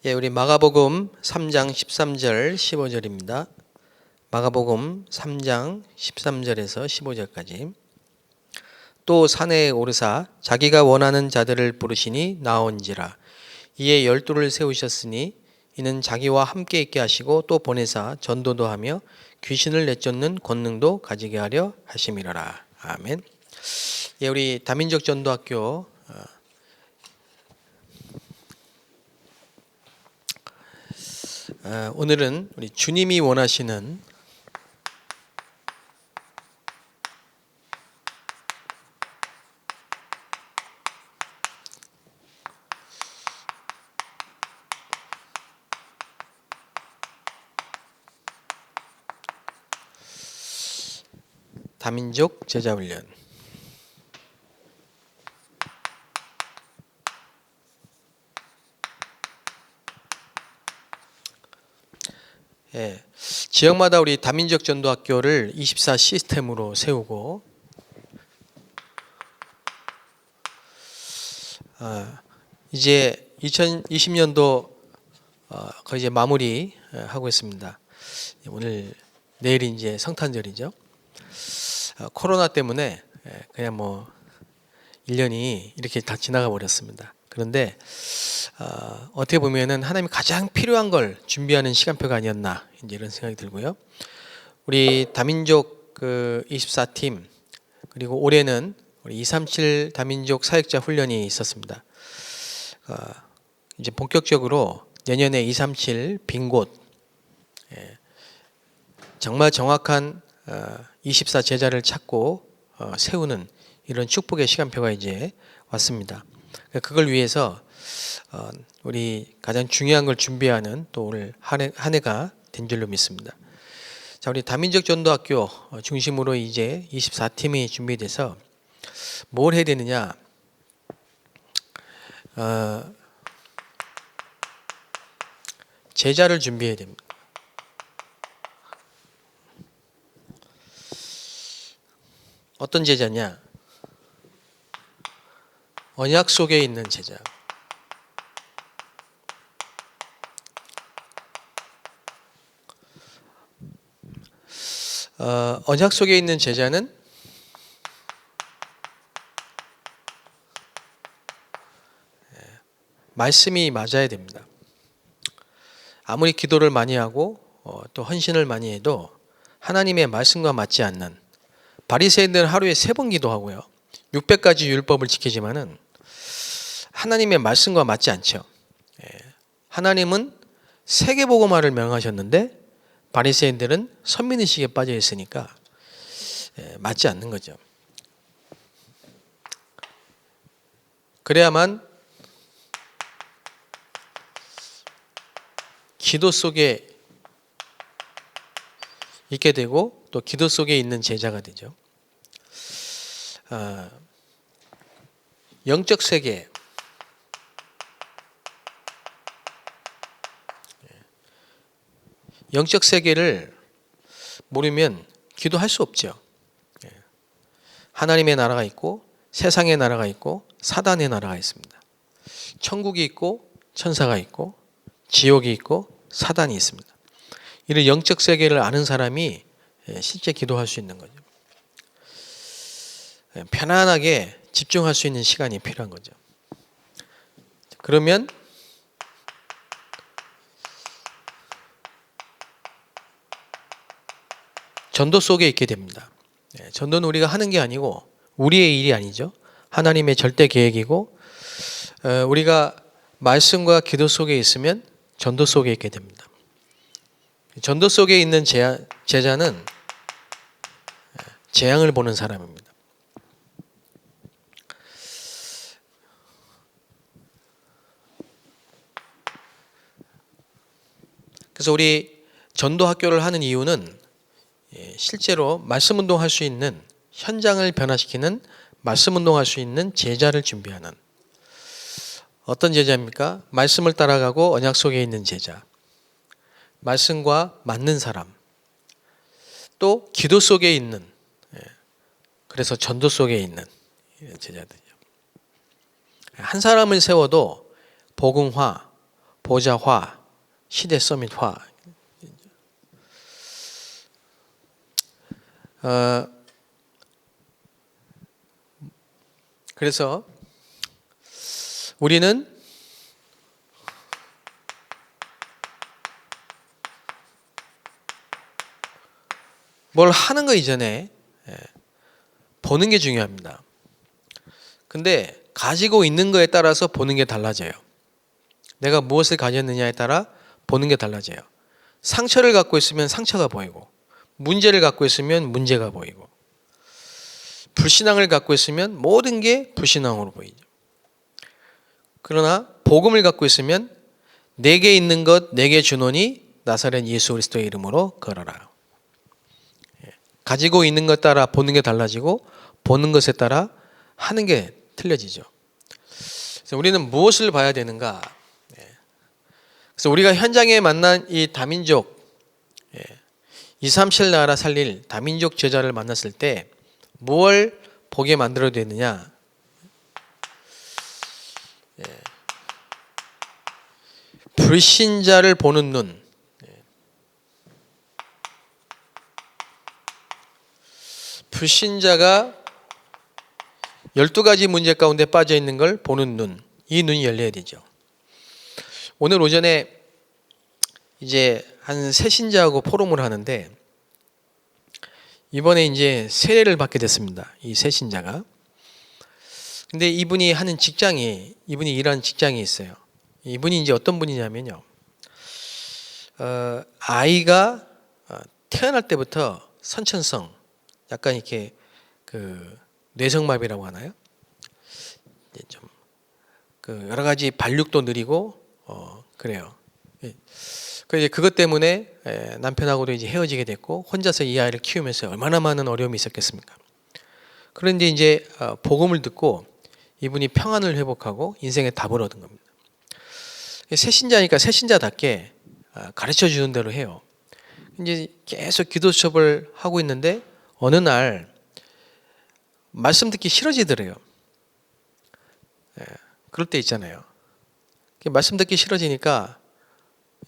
예, 우리 마가복음 3장 13절 15절입니다. 마가복음 3장 13절에서 15절까지. 또 산에 오르사 자기가 원하는 자들을 부르시니 나온지라. 이에 12를 세우셨으니 이는 자기와 함께 있게 하시고 또 보내사 전도도 하며 귀신을 내쫓는 권능도 가지게 하려 하심이로라. 아멘. 예, 우리 다민족 전도학교 오늘은 우리 주님이 원하시는 다민족 제자훈련. 예, 지역마다 우리 다민족 전도학교를 24 시스템으로 세우고 이제 2020년도 거의 이제 마무리 하고 있습니다. 오늘 내일이 이제 성탄절이죠. 코로나 때문에 그냥 뭐 1년이 이렇게 다 지나가 버렸습니다. 그런데 어떻게 보면은 하나님이 가장 필요한 걸 준비하는 시간표가 아니었나 이제 이런 생각이 들고요. 우리 다민족 24팀 그리고 올해는 우리 237 다민족 사역자 훈련이 있었습니다. 이제 본격적으로 내년에 237 빈 곳 정말 정확한 24 제자를 찾고 세우는 이런 축복의 시간표가 이제 왔습니다. 그걸 위해서 우리 가장 중요한 걸 준비하는 또 오늘 한 해가 된 줄로 믿습니다. 자, 우리 다민족 전도학교 중심으로 이제 24팀이 준비돼서 뭘 해야 되느냐? 제자를 준비해야 됩니다. 어떤 제자냐? 언약 속에 있는 제자. 언약 속에 있는 제자는 말씀이 맞아야 됩니다. 아무리 기도를 많이 하고 또 헌신을 많이 해도 하나님의 말씀과 맞지 않는 바리새인들은 하루에 3번 기도하고요. 600가지 율법을 지키지만은 하나님의 말씀과 맞지 않죠. 하나님은 세계복음화를 명하셨는데 바리새인들은 선민의식에 빠져 있으니까 맞지 않는 거죠. 그래야만 기도 속에 있게 되고 또 기도 속에 있는 제자가 되죠. 영적 세계, 영적 세계를 모르면 기도할 수 없죠. 하나님의 나라가 있고 세상의 나라가 있고 사단의 나라가 있습니다. 천국이 있고 천사가 있고 지옥이 있고 사단이 있습니다. 이런 영적 세계를 아는 사람이 실제 기도할 수 있는 거죠. 편안하게 집중할 수 있는 시간이 필요한 거죠. 그러면 전도 속에 있게 됩니다. 전도는 우리가 하는 게 아니고 우리의 일이 아니죠. 하나님의 절대 계획이고 우리가 말씀과 기도 속에 있으면 전도 속에 있게 됩니다. 전도 속에 있는 제자는 재앙을 보는 사람입니다. 그래서 우리 전도 학교를 하는 이유는 실제로 말씀 운동할 수 있는 현장을 변화시키는 말씀 운동할 수 있는 제자를 준비하는 어떤 제자입니까? 말씀을 따라가고 언약 속에 있는 제자, 말씀과 맞는 사람, 또 기도 속에 있는 그래서 전도 속에 있는 제자들이죠. 한 사람을 세워도 복음화, 보좌화, 시대 서밋화. 그래서 우리는 뭘 하는 거 이전에 보는 게 중요합니다. 근데 가지고 있는 거에 따라서 보는 게 달라져요. 내가 무엇을 가졌느냐에 따라 보는 게 달라져요. 상처를 갖고 있으면 상처가 보이고, 문제를 갖고 있으면 문제가 보이고, 불신앙을 갖고 있으면 모든 게 불신앙으로 보이죠. 그러나 복음을 갖고 있으면 내게 있는 것 내게 주노니 나사렛 예수 그리스도의 이름으로 걸어라. 가지고 있는 것 따라 보는 게 달라지고 보는 것에 따라 하는 게 틀려지죠. 그래서 우리는 무엇을 봐야 되는가? 그래서 우리가 현장에 만난 이 다민족 237 나라 살릴 다민족 제자를 만났을 때 뭘 보게 만들어야 되느냐? 불신자를 보는 눈, 불신자가 12가지 문제 가운데 빠져 있는 걸 보는 눈, 이 눈이 열려야 되죠. 오늘 오전에 이제 한 새신자하고 포럼을 하는데 이번에 이제 세례를 받게 됐습니다. 이 새신자가. 근데 이분이 일하는 직장이 있어요. 이분이 이제 어떤 분이냐면요. 아이가 태어날 때부터 선천성, 약간 이렇게 그 뇌성마비라고 하나요? 좀 그 여러 가지 발육도 느리고 그래요. 그래서 그것 때문에 남편하고도 이제 헤어지게 됐고 혼자서 이 아이를 키우면서 얼마나 많은 어려움이 있었겠습니까? 그런데 이제 복음을 듣고 이분이 평안을 회복하고 인생의 답을 얻은 겁니다. 새신자니까 새신자답게 가르쳐 주는 대로 해요. 이제 계속 기도 수업을 하고 있는데 어느 날 말씀 듣기 싫어지더래요. 그럴 때 있잖아요. 말씀 듣기 싫어지니까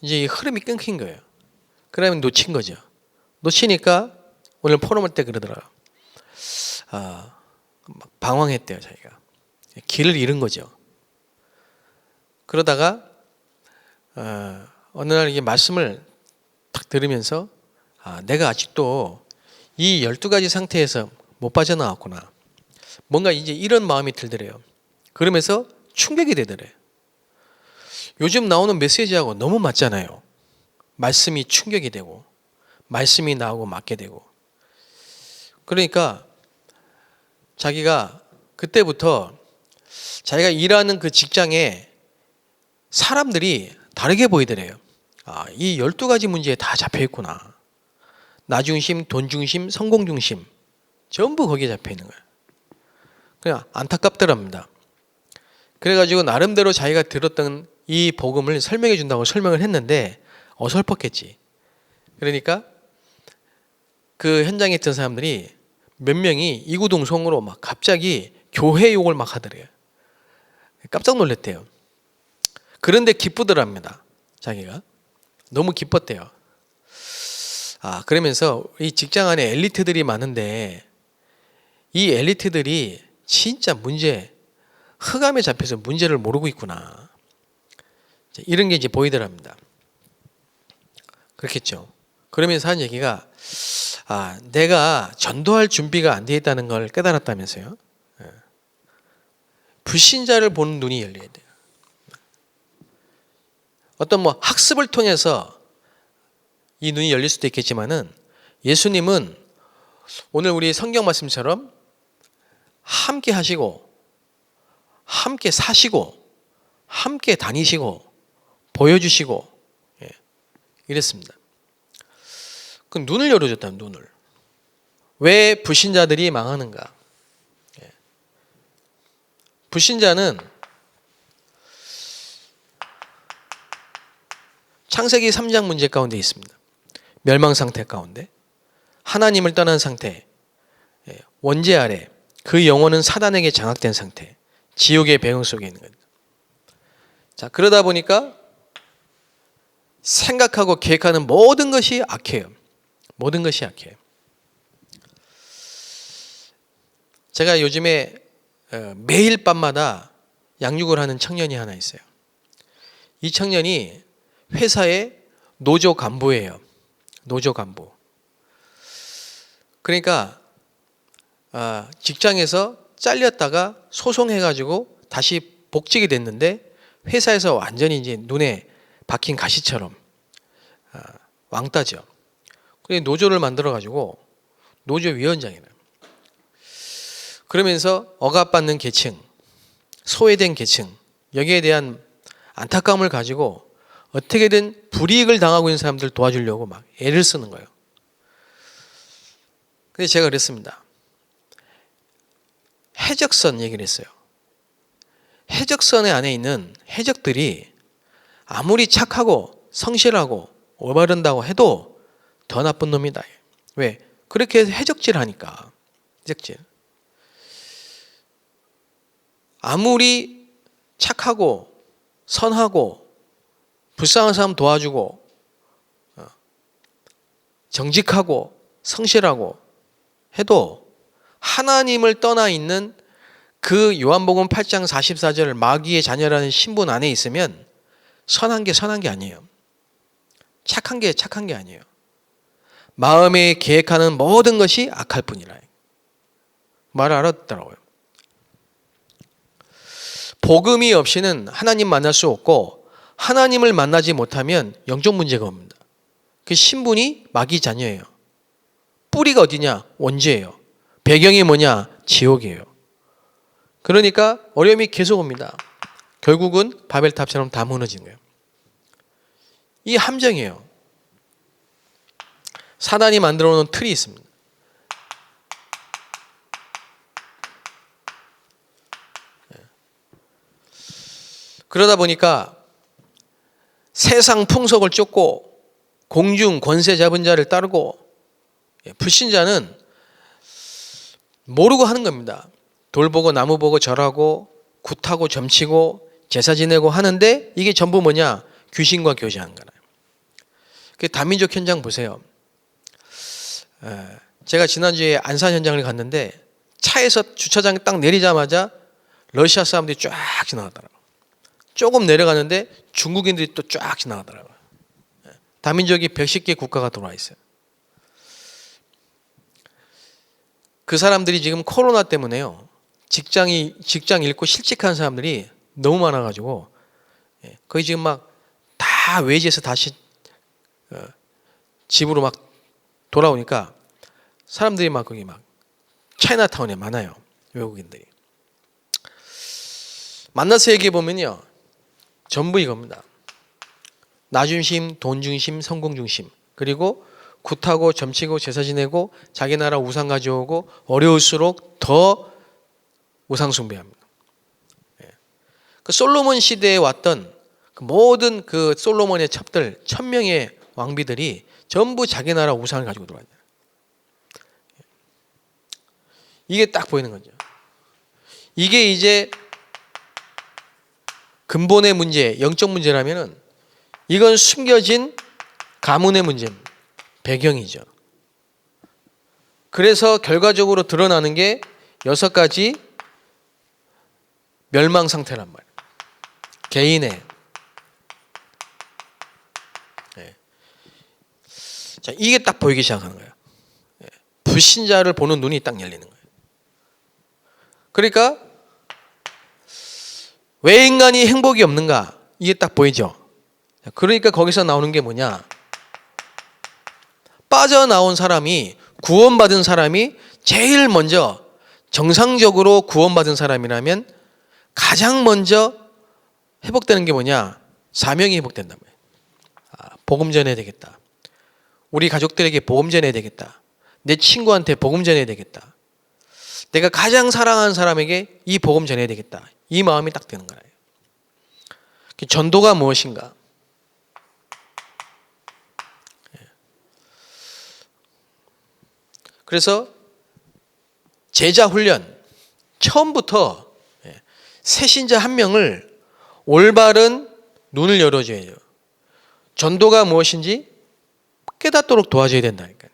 이제 흐름이 끊긴 거예요. 그러면 놓친 거죠. 놓치니까 오늘 포럼할 때 그러더라고요. 막 방황했대요, 자기가. 길을 잃은 거죠. 그러다가 어느 날 이게 말씀을 딱 들으면서 내가 아직도 이 12가지 상태에서 못 빠져나왔구나. 뭔가 이제 이런 마음이 들더래요. 그러면서 충격이 되더래요. 요즘 나오는 메시지하고 너무 맞잖아요. 말씀이 충격이 되고 말씀이 나오고 맞게 되고. 그러니까 자기가 그때부터 자기가 일하는 그 직장에 사람들이 다르게 보이더래요. 이 12가지 문제에 다 잡혀 있구나. 나 중심, 돈 중심, 성공 중심 전부 거기에 잡혀 있는 거예요. 그냥 안타깝더랍니다. 그래가지고 나름대로 자기가 들었던 이 복음을 설명해 준다고 설명을 했는데 어설펐겠지. 그러니까 그 현장에 있던 사람들이 몇 명이 이구동성으로 막 갑자기 교회 욕을 막 하더래요. 깜짝 놀랐대요. 그런데 기쁘더랍니다. 자기가 너무 기뻤대요. 그러면서 이 직장 안에 엘리트들이 많은데 이 엘리트들이 진짜 흑암에 잡혀서 문제를 모르고 있구나. 이런 게 이제 보이더랍니다. 그렇겠죠. 그러면서 한 얘기가 내가 전도할 준비가 안 되어 있다는 걸 깨달았다면서요. 불신자를 보는 눈이 열려야 돼요. 어떤 학습을 통해서 이 눈이 열릴 수도 있겠지만은 예수님은 오늘 우리 성경 말씀처럼 함께 하시고 함께 사시고 함께 다니시고 보여주시고 이랬습니다. 그 눈을 열어줬다. 눈을. 왜 불신자들이 망하는가? 불신자는 창세기 3장 문제 가운데 있습니다. 멸망 상태 가운데 하나님을 떠난 상태, 원죄 아래 그 영혼은 사단에게 장악된 상태, 지옥의 배경 속에 있는 겁니다. 자, 그러다 보니까 생각하고 계획하는 모든 것이 악해요. 모든 것이 악해요. 제가 요즘에 매일 밤마다 양육을 하는 청년이 하나 있어요. 이 청년이 회사의 노조 간부예요. 노조 간부. 그러니까 직장에서 잘렸다가 소송해가지고 다시 복직이 됐는데 회사에서 완전히 이제 눈에 박힌 가시처럼 왕따죠. 그래서 노조를 만들어가지고 노조 위원장이래요. 그러면서 억압받는 계층, 소외된 계층, 여기에 대한 안타까움을 가지고 어떻게든 불이익을 당하고 있는 사람들 도와주려고 막 애를 쓰는 거예요. 근데 제가 그랬습니다. 해적선 얘기를 했어요. 해적선의 안에 있는 해적들이 아무리 착하고 성실하고 올바른다고 해도 더 나쁜 놈이다. 왜? 그렇게 해적질 하니까. 해적질. 아무리 착하고 선하고 불쌍한 사람 도와주고 정직하고 성실하고 해도 하나님을 떠나 있는 그 요한복음 8장 44절 마귀의 자녀라는 신분 안에 있으면 선한 게 선한 게 아니에요. 착한 게 착한 게 아니에요. 마음에 계획하는 모든 것이 악할 뿐이라. 말을 알아듣더라고요. 복음이 없이는 하나님 만날 수 없고 하나님을 만나지 못하면 영적 문제가 옵니다. 그 신분이 마귀 자녀예요. 뿌리가 어디냐? 원죄예요. 배경이 뭐냐? 지옥이에요. 그러니까 어려움이 계속 옵니다. 결국은 바벨탑처럼 다 무너지는 거예요. 이 함정이에요. 사단이 만들어 놓은 틀이 있습니다. 그러다 보니까 세상 풍속을 쫓고 공중 권세 잡은 자를 따르고 불신자는 모르고 하는 겁니다. 돌 보고 나무 보고 절하고 굿하고 점치고 제사 지내고 하는데 이게 전부 뭐냐? 귀신과 교제하는 거예요. 그 다민족 현장 보세요. 제가 지난주에 안산 현장을 갔는데 차에서 주차장에 딱 내리자마자 러시아 사람들이 쫙 지나가더라고요. 조금 내려가는데 중국인들이 또 쫙 지나가더라고요. 다민족이 110개 국가가 들어와 있어요. 그 사람들이 지금 코로나 때문에요. 직장 잃고 실직한 사람들이 너무 많아가지고 거의 지금 막 다 외지에서 다시 집으로 막 돌아오니까 사람들이 막 거기 막 차이나타운에 많아요. 외국인들이. 만나서 얘기해 보면요. 전부 이겁니다. 나 중심, 돈 중심, 성공 중심. 그리고 굿하고 점치고 제사 지내고 자기 나라 우상 가져오고 어려울수록 더 우상 숭배합니다. 그 솔로몬 시대에 왔던 그 모든 그 솔로몬의 첩들 1000명의 왕비들이 전부 자기 나라 우상을 가지고 들어왔어요. 이게 딱 보이는 거죠. 이게 이제 근본의 문제, 영적 문제라면은 이건 숨겨진 가문의 문제입니다. 배경이죠. 그래서 결과적으로 드러나는 게 6가지 멸망 상태란 말이에요. 개인의. 자, 이게 딱 보이기 시작하는 거예요. 불신자를 보는 눈이 딱 열리는 거예요. 그러니까 왜 인간이 행복이 없는가? 이게 딱 보이죠. 그러니까 거기서 나오는 게 뭐냐? 빠져나온 사람이 구원받은 사람이 제일 먼저 정상적으로 구원받은 사람이라면 가장 먼저 회복되는 게 뭐냐? 사명이 회복된단 말이에요. 복음 전해야 되겠다. 우리 가족들에게 복음 전해야 되겠다. 내 친구한테 복음 전해야 되겠다. 내가 가장 사랑하는 사람에게 이 복음 전해야 되겠다. 이 마음이 딱 드는 거예요. 전도가 무엇인가? 그래서 제자 훈련 처음부터 새신자 한 명을 올바른 눈을 열어줘야죠. 전도가 무엇인지 깨닫도록 도와줘야 된다니까요.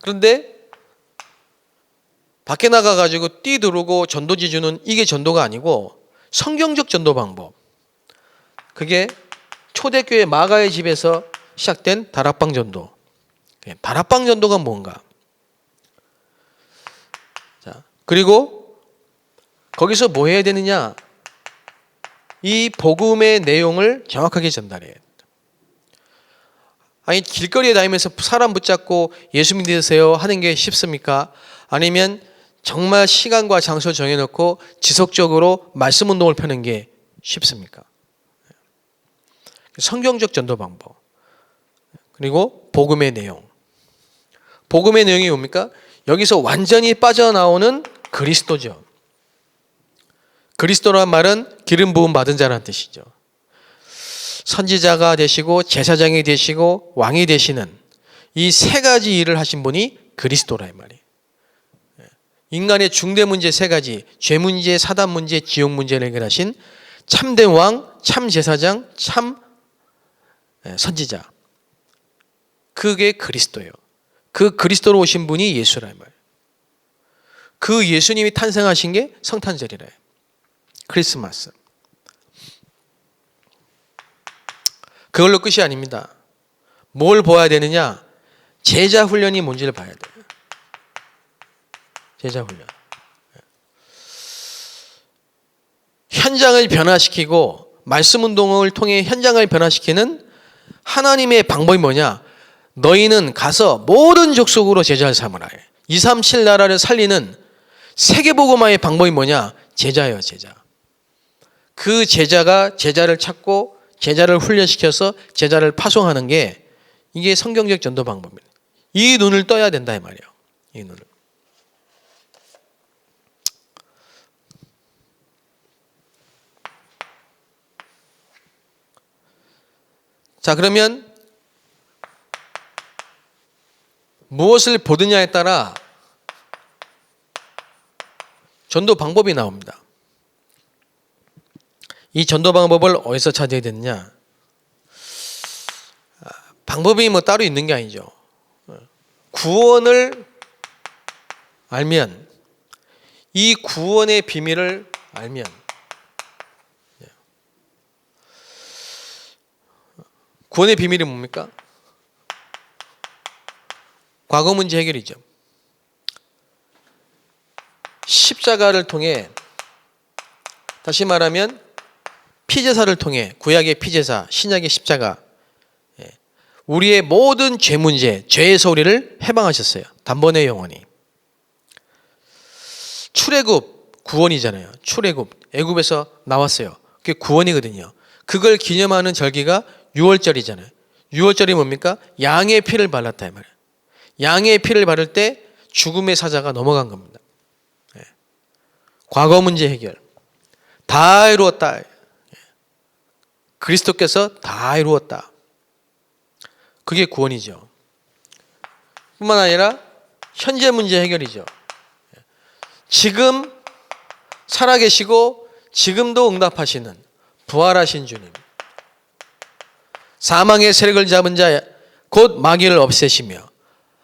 그런데 밖에 나가가지고 뛰두르고 전도지 주는 이게 전도가 아니고 성경적 전도 방법. 그게 초대교회 마가의 집에서 시작된 다락방 전도. 다락방 전도가 뭔가? 자, 그리고 거기서 뭐 해야 되느냐? 이 복음의 내용을 정확하게 전달해야 된다. 아니, 길거리에 다니면서 사람 붙잡고 예수 믿으세요 하는 게 쉽습니까? 아니면 정말 시간과 장소 정해놓고 지속적으로 말씀 운동을 펴는 게 쉽습니까? 성경적 전도 방법. 그리고 복음의 내용. 복음의 내용이 뭡니까? 여기서 완전히 빠져나오는 그리스도죠. 그리스도란 말은 기름 부음 받은 자라는 뜻이죠. 선지자가 되시고 제사장이 되시고 왕이 되시는 이 세 가지 일을 하신 분이 그리스도라 이 말이에요. 인간의 중대 문제 세 가지, 죄 문제, 사단 문제, 지옥 문제를 해결하신 참된 왕, 참 제사장, 참 선지자. 그게 그리스도예요. 그 그리스도로 오신 분이 예수라 이 말이에요. 그 예수님이 탄생하신 게 성탄절이래요. 크리스마스. 그걸로 끝이 아닙니다. 뭘 보아야 되느냐? 제자 훈련이 뭔지를 봐야 돼요. 제자 훈련. 현장을 변화시키고 말씀 운동을 통해 현장을 변화시키는 하나님의 방법이 뭐냐? 너희는 가서 모든 족속으로 제자를 삼으라. 237 나라를 살리는 세계복음화의 방법이 뭐냐? 제자예요, 제자. 그 제자가 제자를 찾고 제자를 훈련시켜서 제자를 파송하는 게 이게 성경적 전도 방법입니다. 이 눈을 떠야 된다 이 말이에요. 이 눈을. 자, 그러면 무엇을 보느냐에 따라 전도 방법이 나옵니다. 이 전도 방법을 어디서 찾아야 되느냐? 방법이 뭐 따로 있는 게 아니죠. 구원을 알면, 이 구원의 비밀을 알면, 구원의 비밀이 뭡니까? 과거 문제 해결이죠. 십자가를 통해, 다시 말하면 피제사를 통해, 구약의 피제사, 신약의 십자가, 우리의 모든 죄 문제, 죄의 소리를 해방하셨어요. 단번에 영원히. 출애굽 구원이잖아요. 출애굽 애굽에서 나왔어요. 그게 구원이거든요. 그걸 기념하는 절기가 6월절이잖아요. 6월절이 뭡니까? 양의 피를 발랐다 이 말이에요. 양의 피를 바를 때 죽음의 사자가 넘어간 겁니다. 과거 문제 해결. 다 이루었다. 그리스도께서 다 이루었다. 그게 구원이죠. 뿐만 아니라 현재 문제 해결이죠. 지금 살아계시고 지금도 응답하시는 부활하신 주님. 사망의 세력을 잡은 자 곧 마귀를 없애시며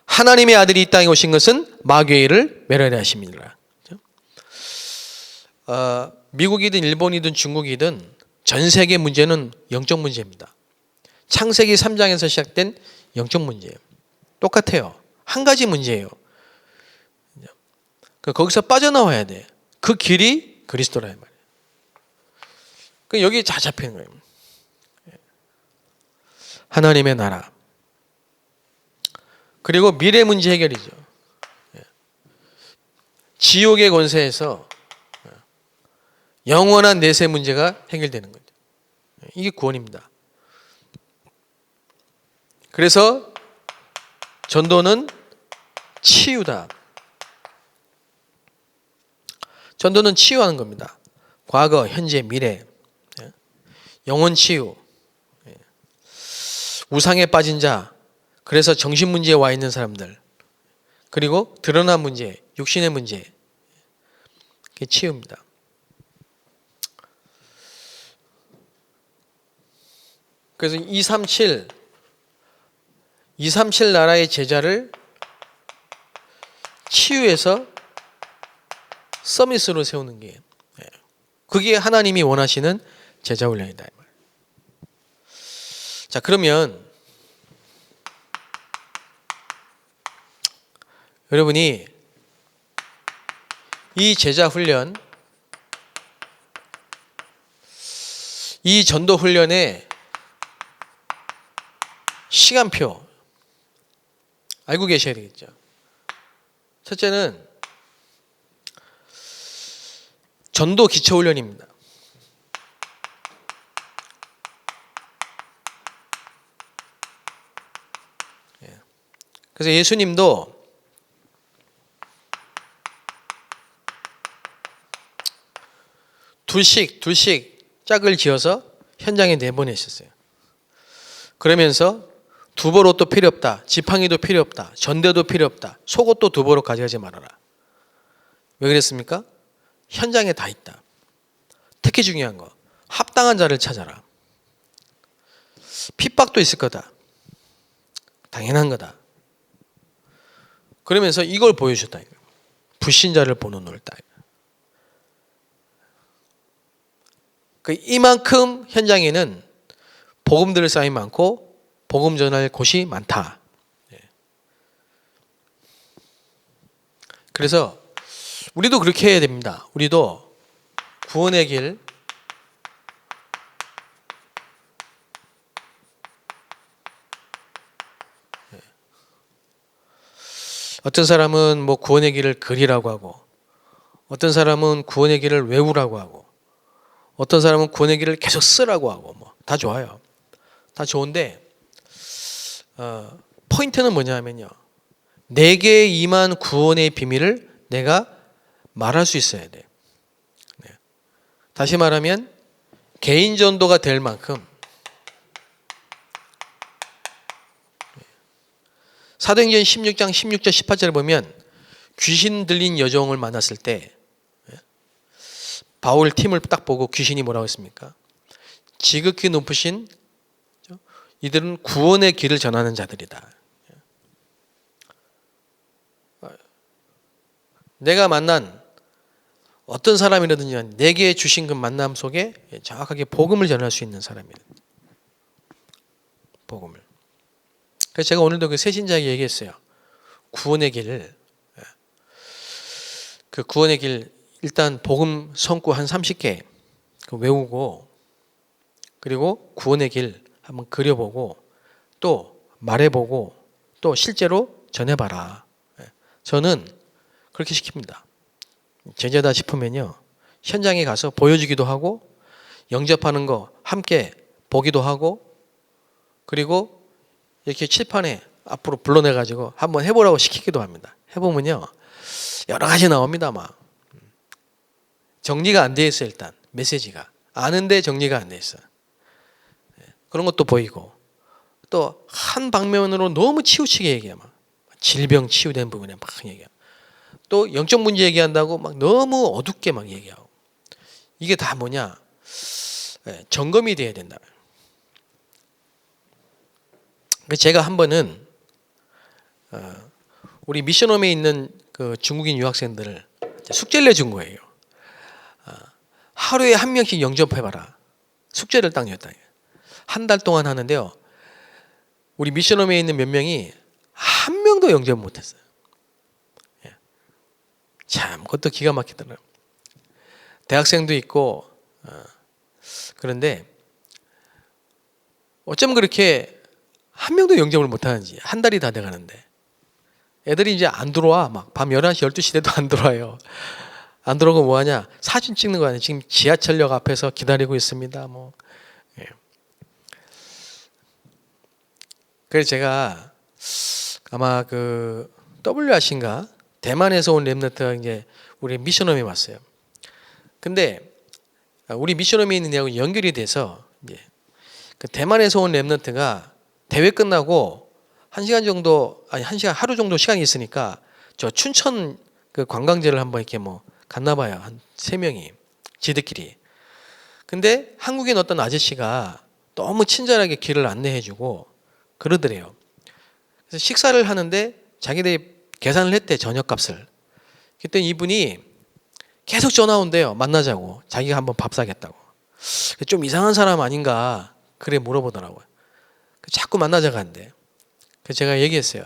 하나님의 아들이 이 땅에 오신 것은 마귀의 일을 멸하려 하십니다. 미국이든 일본이든 중국이든 전 세계 문제는 영적 문제입니다. 창세기 3장에서 시작된 영적 문제예요. 똑같아요. 한 가지 문제예요. 거기서 빠져나와야 돼. 그 길이 그리스도라 이 말이에요. 여기 다 잡히는 거예요. 하나님의 나라. 그리고 미래 문제 해결이죠. 지옥의 권세에서 영원한 내세 문제가 해결되는 거죠. 이게 구원입니다. 그래서 전도는 치유다. 전도는 치유하는 겁니다. 과거, 현재, 미래. 영혼 치유. 우상에 빠진 자. 그래서 정신 문제에 와 있는 사람들. 그리고 드러난 문제, 육신의 문제. 그게 치유입니다. 그래서 237 나라의 제자를 치유해서 서밋으로 세우는 게, 그게 하나님이 원하시는 제자 훈련이다. 자, 그러면 여러분이 이 제자 훈련, 이 전도 훈련의 시간표 알고 계셔야 되겠죠. 첫째는 전도 기초 훈련입니다. 그래서 예수님도 둘씩 짝을 지어서 현장에 내보내셨어요. 그러면서 두벌옷도 필요 없다, 지팡이도 필요 없다, 전대도 필요 없다, 속옷도 두벌옷 가져가지 말아라. 왜 그랬습니까? 현장에 다 있다. 특히 중요한 거, 합당한 자를 찾아라. 핍박도 있을 거다. 당연한 거다. 그러면서 이걸 보여주셨다. 불신자를 보는 놀다. 이만큼 현장에는 복음 들을 사람이 많고 복음 전할 곳이 많다. 그래서 우리도 그렇게 해야 됩니다. 우리도 구원의 길, 어떤 사람은 뭐 구원의 길을 그리라고 하고, 어떤 사람은 구원의 길을 외우라고 하고, 어떤 사람은 구원의 길을 계속 쓰라고 하고, 뭐 다 좋아요. 다 좋은데 포인트는 뭐냐면요, 내게 임한 구원의 비밀을 내가 말할 수 있어야 돼. 다시 말하면 개인 전도가 될 만큼 사도행전 16장 16절 18절을 보면 귀신 들린 여종을 만났을 때 바울 팀을 딱 보고 귀신이 뭐라고 했습니까? 지극히 높으신 이들은 구원의 길을 전하는 자들이다. 내가 만난 어떤 사람이라든지 내게 주신 그 만남 속에 정확하게 복음을 전할 수 있는 사람이다. 복음을. 그래서 제가 오늘도 그 새신자에게 얘기했어요. 구원의 길, 그 구원의 길, 일단 복음 성구 한 30개 외우고, 그리고 구원의 길 한번 그려보고, 또 말해보고, 또 실제로 전해봐라. 저는 그렇게 시킵니다. 제자다 싶으면요, 현장에 가서 보여주기도 하고, 영접하는 거 함께 보기도 하고, 그리고 이렇게 칠판에 앞으로 불러내가지고 한번 해보라고 시키기도 합니다. 해보면요, 여러 가지 나옵니다. 막 정리가 안 돼 있어. 일단 메시지가 아는데 정리가 안 돼 있어. 그런 것도 보이고, 또 한 방면으로 너무 치우치게 얘기해. 막 질병 치유된 부분에 막 얘기해. 또 영적 문제 얘기한다고 막 너무 어둡게 막 얘기하고. 이게 다 뭐냐? 점검이 돼야 된다. 제가 한 번은 우리 미션홈에 있는 그 중국인 유학생들을 숙제를 내준 거예요. 하루에 한 명씩 영접해봐라. 숙제를 딱 냈다. 한 달 동안 하는데요, 우리 미션홈에 있는 몇 명이 한 명도 영접 못했어요. 참 그것도 기가 막히더라고요. 대학생도 있고. 그런데 어쩌면 그렇게 한 명도 영접을 못하는지, 한 달이 다 돼가는데 애들이 이제 안 들어와. 막 밤 11시 12시 돼도 안 들어와요. 안 들어오고 뭐하냐, 사진 찍는 거 아니에요. 지금 지하철역 앞에서 기다리고 있습니다. 뭐. 그래서 제가 아마 그 WRC인가 대만에서 온 랩너트가 이제 우리 미션홈에 왔어요. 근데 우리 미션홈에 있는 애하고 연결이 돼서 이제 그 대만에서 온 랩너트가 대회 끝나고 1시간 정도, 아니 1시간 하루 정도 시간이 있으니까 저 춘천 그 관광지를 한번 이렇게 뭐 갔나 봐요. 한 3명이 지들끼리. 근데 한국인 어떤 아저씨가 너무 친절하게 길을 안내해주고 그러더래요. 그래서 식사를 하는데 자기들이 계산을 했대, 저녁값을. 그랬더니 이분이 계속 전화 온대요. 만나자고. 자기가 한번 밥 사겠다고. 좀 이상한 사람 아닌가 그래 물어보더라고요. 자꾸 만나자고 한대. 그래서 제가 얘기했어요.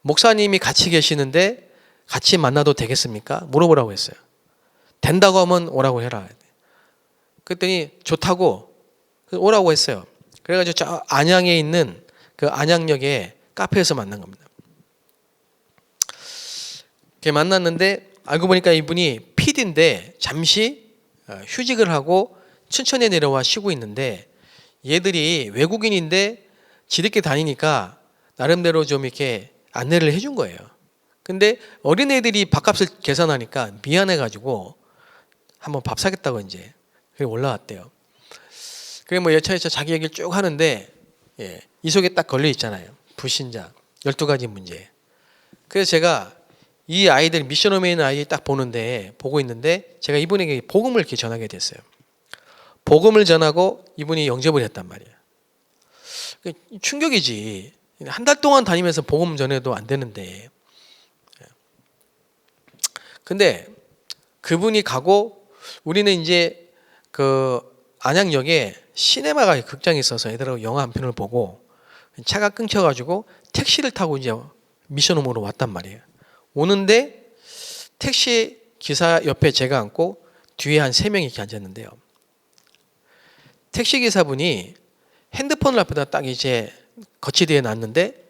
목사님이 같이 계시는데 같이 만나도 되겠습니까? 물어보라고 했어요. 된다고 하면 오라고 해라. 그랬더니 좋다고 오라고 했어요. 그래가지고 저 안양에 있는 그 안양역에 카페에서 만난 겁니다. 이렇게 만났는데 알고 보니까 이분이 PD인데 잠시 휴직을 하고 춘천에 내려와 쉬고 있는데 얘들이 외국인인데 지들끼리 다니니까 나름대로 좀 이렇게 안내를 해준 거예요. 근데 어린애들이 밥값을 계산하니까 미안해가지고 한번 밥 사겠다고 이제 올라왔대요. 그래 뭐 여차여차 자기 얘기를 쭉 하는데 이 속에 딱 걸려 있잖아요. 불신자 12가지 문제. 그래서 제가 이 아이들 미션홈에 있는 아이 딱 보고 있는데 제가 이분에게 복음을 이렇게 전하게 됐어요. 복음을 전하고 이분이 영접을 했단 말이에요. 충격이지. 한 달 동안 다니면서 복음 전해도 안 되는데. 근데 그분이 가고 우리는 이제 그 안양역에 시네마가 극장이 있어서 애들하고 영화 한 편을 보고 차가 끊겨가지고 택시를 타고 이제 미션홈으로 왔단 말이에요. 오는데 택시 기사 옆에 제가 앉고 뒤에 한 3명이 이렇게 앉았는데요. 택시 기사분이 핸드폰을 앞에다 딱 이제 거치대에 놨는데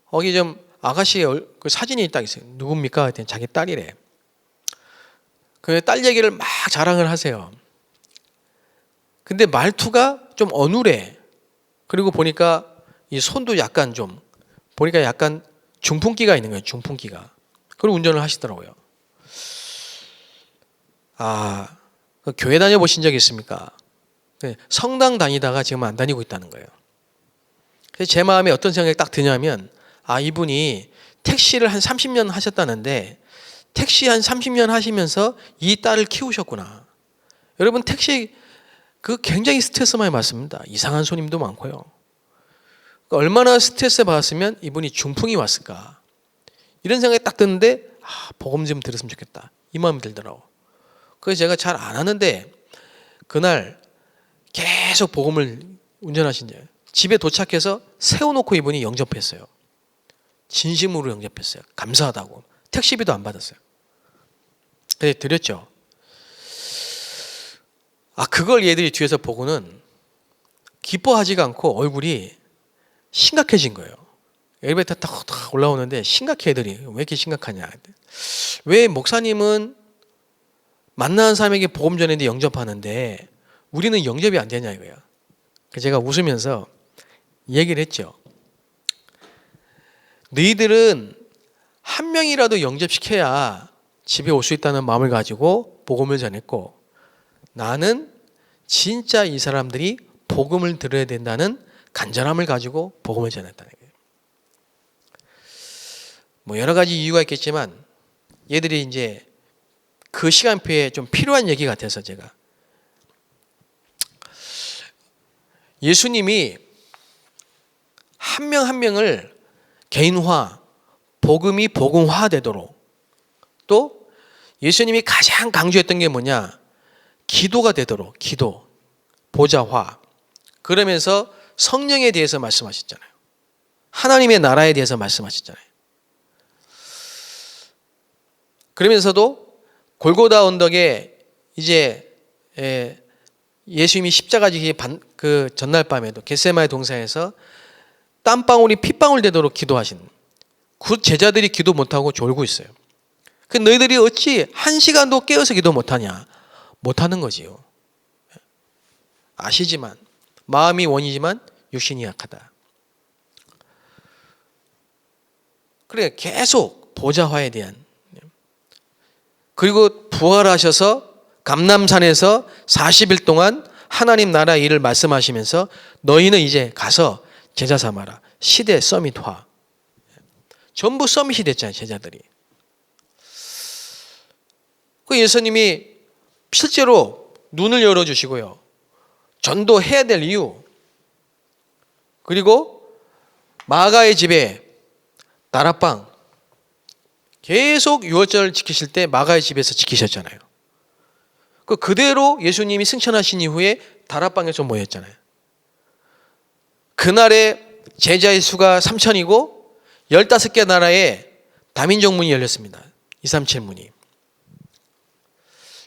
거기 좀 아가씨의 그 사진이 딱 있어요. 누굽니까? 그랬더니 자기 딸이래. 그 딸 얘기를 막 자랑을 하세요. 근데 말투가 좀 어눌해. 그리고 보니까 이 손도 약간 좀 보니까 약간 중풍기가 있는 거예요. 중풍기가. 그리고 운전을 하시더라고요. 교회 다녀보신 적 있습니까? 성당 다니다가 지금 안 다니고 있다는 거예요. 그래서 제 마음에 어떤 생각이 딱 드냐면 이분이 택시를 한 30년 하셨다는데 택시 한 30년 하시면서 이 딸을 키우셨구나. 여러분 택시 굉장히 스트레스 많이 받습니다. 이상한 손님도 많고요. 얼마나 스트레스 받았으면 이분이 중풍이 왔을까. 이런 생각이 딱 드는데 복음 좀 들었으면 좋겠다. 이 마음이 들더라고. 그래서 제가 잘 안 하는데 그날 계속 복음을 운전하신대요. 집에 도착해서 세워놓고 이분이 영접했어요. 진심으로 영접했어요. 감사하다고. 택시비도 안 받았어요. 그래서 드렸죠. 그걸 얘들이 뒤에서 보고는 기뻐하지가 않고 얼굴이 심각해진 거예요. 엘리베이터 딱 올라오는데 심각해 애들이. 왜 이렇게 심각하냐. 왜 목사님은 만나는 사람에게 복음 전했는데 영접하는데 우리는 영접이 안 되냐 이거야. 그래서 제가 웃으면서 얘기를 했죠. 너희들은 한 명이라도 영접시켜야 집에 올 수 있다는 마음을 가지고 복음을 전했고 나는 진짜 이 사람들이 복음을 들어야 된다는 간절함을 가지고 복음을 전했다는 거예요. 뭐 여러 가지 이유가 있겠지만 얘들이 이제 그 시간표에 좀 필요한 얘기 같아서 제가 예수님이 한 명 한 명을 개인화, 복음이 복음화되도록 또 예수님이 가장 강조했던 게 뭐냐? 기도가 되도록 기도, 보좌화. 그러면서 성령에 대해서 말씀하셨잖아요. 하나님의 나라에 대해서 말씀하셨잖아요. 그러면서도 골고다 언덕에 이제 예수님이 십자가 지기 그 전날 밤에도 겟세마네 동산에서 땀방울이 핏방울 되도록 기도하신 그 제자들이 기도 못하고 졸고 있어요. 그 너희들이 어찌 1시간도 깨어서 기도 못하냐? 못하는 거지요. 아시지만 마음이 원이지만 육신이 약하다. 그래 계속 보좌화에 대한 그리고 부활하셔서 감람산에서 40일 동안 하나님 나라 일을 말씀하시면서 너희는 이제 가서 제자 삼아라. 시대 서밋화. 전부 서밋이 됐잖아요. 제자들이. 그 예수님이 실제로 눈을 열어주시고요. 전도해야 될 이유 그리고 마가의 집에 다락방, 계속 유월절을 지키실 때 마가의 집에서 지키셨잖아요. 그대로 예수님이 승천하신 이후에 다락방에서 모였잖아요. 그날에 제자의 수가 3,000이고 15개 나라에 다민족 문이 열렸습니다. 237 문이.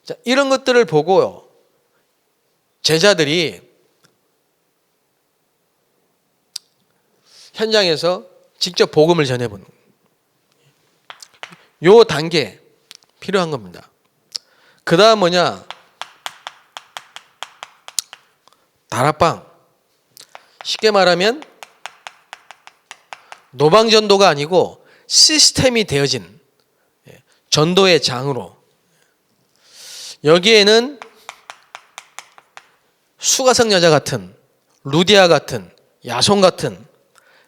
자, 이런 것들을 보고 제자들이 현장에서 직접 복음을 전해보는 요 단계 필요한 겁니다. 그 다음 뭐냐? 다락방. 쉽게 말하면 노방전도가 아니고 시스템이 되어진 전도의 장으로, 여기에는 수가성 여자 같은, 루디아 같은, 야손 같은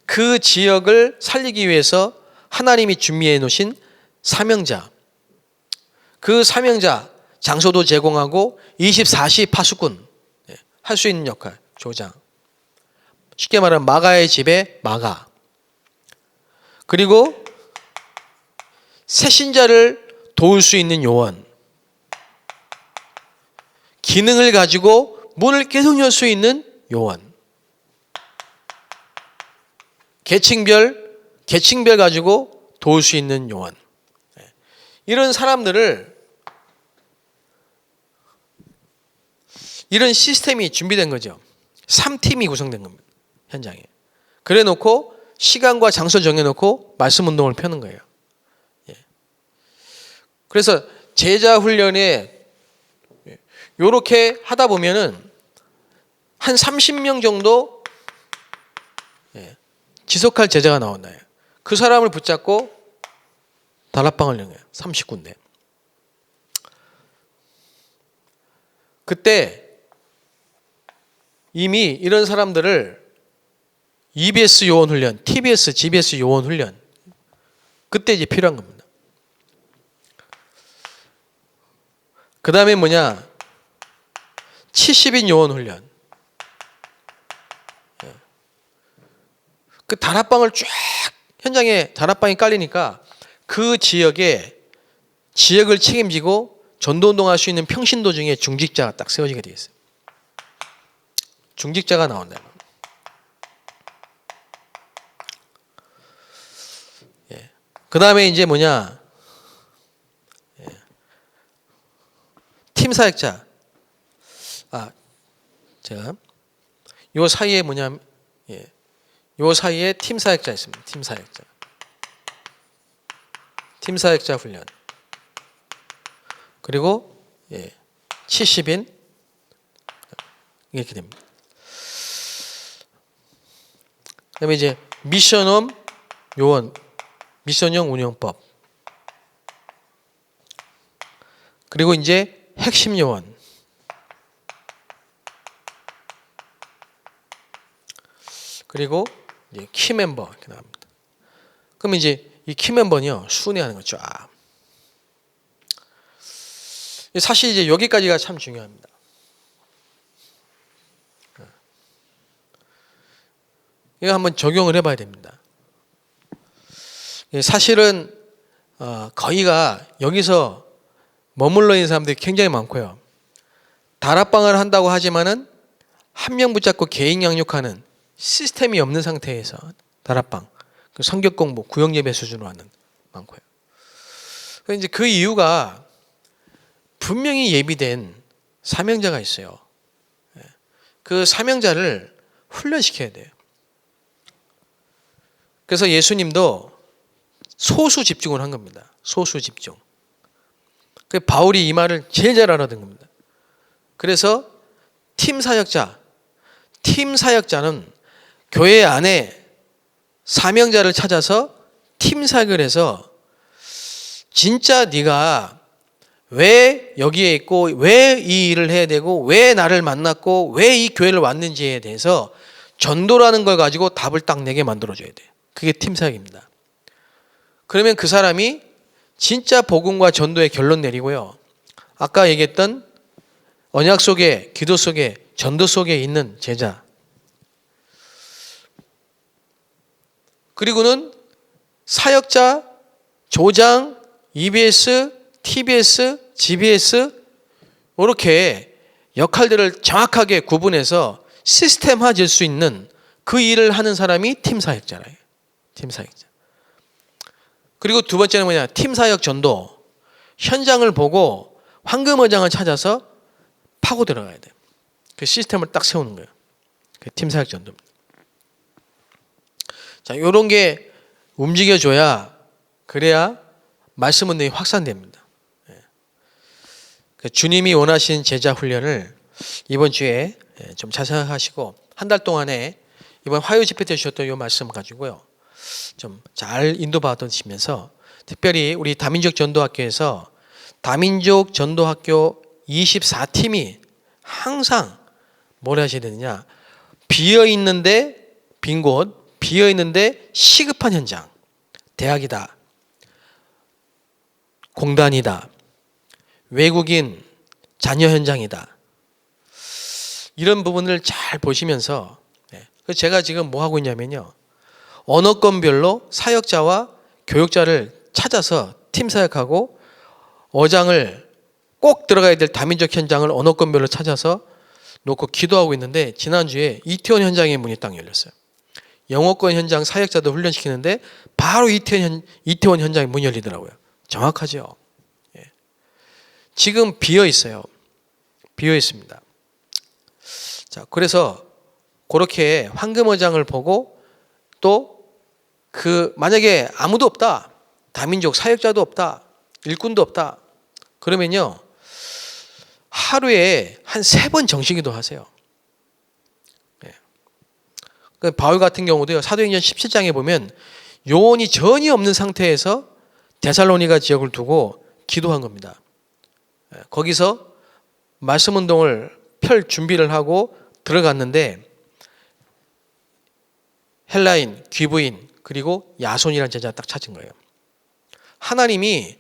그 지역을 살리기 위해서 하나님이 준비해 놓으신 사명자, 그 사명자 장소도 제공하고 24시 파수꾼 할 수 있는 역할, 조장. 쉽게 말하면 마가의 집에 마가. 그리고 새신자를 도울 수 있는 요원. 기능을 가지고 문을 계속 열 수 있는 요원. 계층별 가지고 도울 수 있는 요원. 이런 사람들을, 이런 시스템이 준비된 거죠. 3팀이 구성된 겁니다. 현장에. 그래 놓고 시간과 장소 정해놓고 말씀 운동을 펴는 거예요. 그래서 제자 훈련에 요렇게 하다 보면은 한 30명 정도 지속할 제자가 나온다요. 그 사람을 붙잡고 다락방을 여는 거예요. 30군데. 그때 이미 이런 사람들을 EBS 요원 훈련, TBS, GBS 요원 훈련, 그때 이제 필요한 겁니다. 그 다음에 뭐냐? 70인 요원 훈련. 그 다락방을 쫙, 현장에 다락방이 깔리니까 그 지역을 책임지고 전도운동 할 수 있는 평신도 중에 중직자가 딱 세워지게 되어 있어요. 중직자가 나온다. 그 다음에 이제 뭐냐? 팀 사역자. 제가 요 사이에 뭐냐면, 요 사이에 팀 사역자 있습니다. 팀 사역자 훈련. 그리고 70인 이렇게 됩니다. 그다음에 이제 미션홈 요원, 미션형 운영법. 그리고 이제 핵심 요원. 그리고 이제 키 멤버 이렇게 나옵니다. 그럼 이제 이 키 멤버는요, 순회하는 거죠. 사실 이제 여기까지가 참 중요합니다. 이거 한번 적용을 해봐야 됩니다. 사실은 거의가 여기서 머물러 있는 사람들이 굉장히 많고요. 다락방을 한다고 하지만은 한 명 붙잡고 개인 양육하는 시스템이 없는 상태에서 다락방, 성격 공부, 구역 예배 수준으로 하는 많고요. 이제 그 이유가 분명히 예비된 사명자가 있어요. 그 사명자를 훈련시켜야 돼요. 그래서 예수님도 소수 집중을 한 겁니다. 소수 집중. 그 바울이 이 말을 제일 잘 알아듣는 겁니다. 그래서 팀 사역자는 교회 안에 사명자를 찾아서 팀 사역을 해서 진짜 네가 왜 여기에 있고 왜 이 일을 해야 되고 왜 나를 만났고 왜 이 교회를 왔는지에 대해서 전도라는 걸 가지고 답을 딱 내게 만들어줘야 돼요. 그게 팀 사역입니다. 그러면 그 사람이 진짜 복음과 전도의 결론 내리고요. 아까 얘기했던 언약 속에, 기도 속에, 전도 속에 있는 제자, 그리고는 사역자, 조장, EBS, TBS, GBS 이렇게 역할들을 정확하게 구분해서 시스템화될 수 있는 그 일을 하는 사람이 팀 사역자라요. 팀 사역자. 그리고 두 번째는 뭐냐? 팀 사역 전도. 현장을 보고 황금어장을 찾아서 파고 들어가야 돼요. 그 시스템을 딱 세우는 거예요. 그 팀 사역 전도입니다. 자, 요런 게 움직여줘야, 그래야 말씀 운동이 확산됩니다. 주님이 원하신 제자 훈련을 이번 주에 좀 자세히 하시고, 한 달 동안에 이번 화요 집회 때 주셨던 이 말씀 가지고요, 좀 잘 인도받으시면서, 특별히 우리 다민족 전도학교에서 다민족 전도학교 24팀이 항상 뭘 하셔야 되느냐, 비어있는데 빈 곳, 비어있는데 시급한 현장, 대학이다, 공단이다, 외국인 자녀 현장이다, 이런 부분을 잘 보시면서, 제가 지금 뭐 하고 있냐면요, 언어권별로 사역자와 교육자를 찾아서 팀 사역하고, 어장을 꼭 들어가야 될 다민족 현장을 언어권별로 찾아서 놓고 기도하고 있는데, 지난주에 이태원 현장의 문이 딱 열렸어요. 영어권 현장 사역자도 훈련시키는데 바로 이태원 현장에 문이 열리더라고요. 정확하죠. 지금 비어 있어요. 비어 있습니다. 자, 그래서 그렇게 황금어장을 보고, 또 만약에 아무도 없다, 다민족 사역자도 없다, 일꾼도 없다, 그러면요, 하루에 한 3번 정식기도 하세요. 바울 같은 경우도요, 사도행전 17장에 보면 요원이 전혀 없는 상태에서 데살로니가 지역을 두고 기도한 겁니다. 거기서 말씀 운동을 펼 준비를 하고 들어갔는데, 헬라인, 귀부인, 그리고 야손이라는 제자 딱 찾은 거예요. 하나님이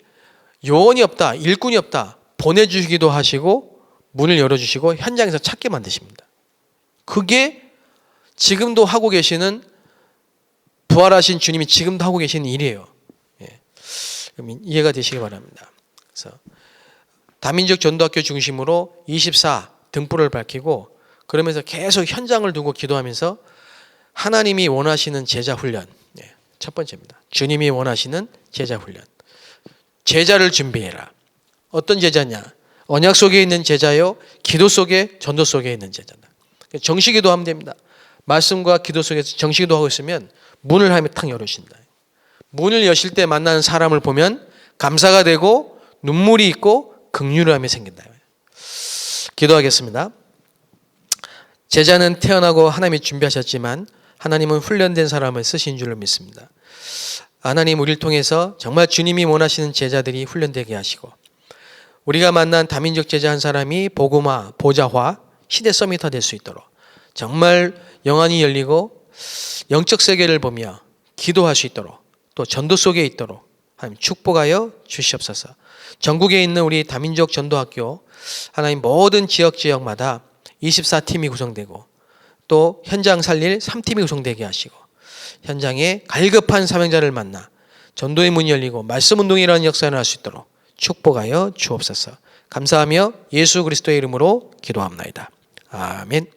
요원이 없다, 일꾼이 없다, 보내주시기도 하시고 문을 열어주시고 현장에서 찾게 만드십니다. 그게 지금도 하고 계시는, 부활하신 주님이 지금도 하고 계시는 일이에요. 이해가 되시기 바랍니다. 그래서 다민족 전도학교 중심으로 24 등불을 밝히고, 그러면서 계속 현장을 두고 기도하면서 하나님이 원하시는 제자 훈련, 첫 번째입니다. 주님이 원하시는 제자 훈련. 제자를 준비해라. 어떤 제자냐? 언약 속에 있는 제자요, 기도 속에, 전도 속에 있는 제자다. 정식기도 하면 됩니다. 말씀과 기도 속에서 정식기도 하고 있으면 문을 하면 탁 열으신다. 문을 여실 때 만나는 사람을 보면 감사가 되고 눈물이 있고 긍휼함이 생긴다. 기도하겠습니다. 제자는 태어나고 하나님이 준비하셨지만 하나님은 훈련된 사람을 쓰신 줄로 믿습니다. 하나님, 우리를 통해서 정말 주님이 원하시는 제자들이 훈련되게 하시고, 우리가 만난 다민족 제자 한 사람이 복음화, 보좌화, 시대 서밋화 될 수 있도록 정말 영안이 열리고 영적 세계를 보며 기도할 수 있도록, 또 전도 속에 있도록 하나님 축복하여 주시옵소서. 전국에 있는 우리 다민족 전도학교, 하나님 모든 지역마다 24팀이 구성되고, 또 현장 살릴 3팀이 구성되게 하시고, 현장에 갈급한 사명자를 만나 전도의 문이 열리고 말씀 운동이라는 역사를 할 수 있도록 축복하여 주옵소서. 감사하며 예수 그리스도의 이름으로 기도합나이다. 아멘.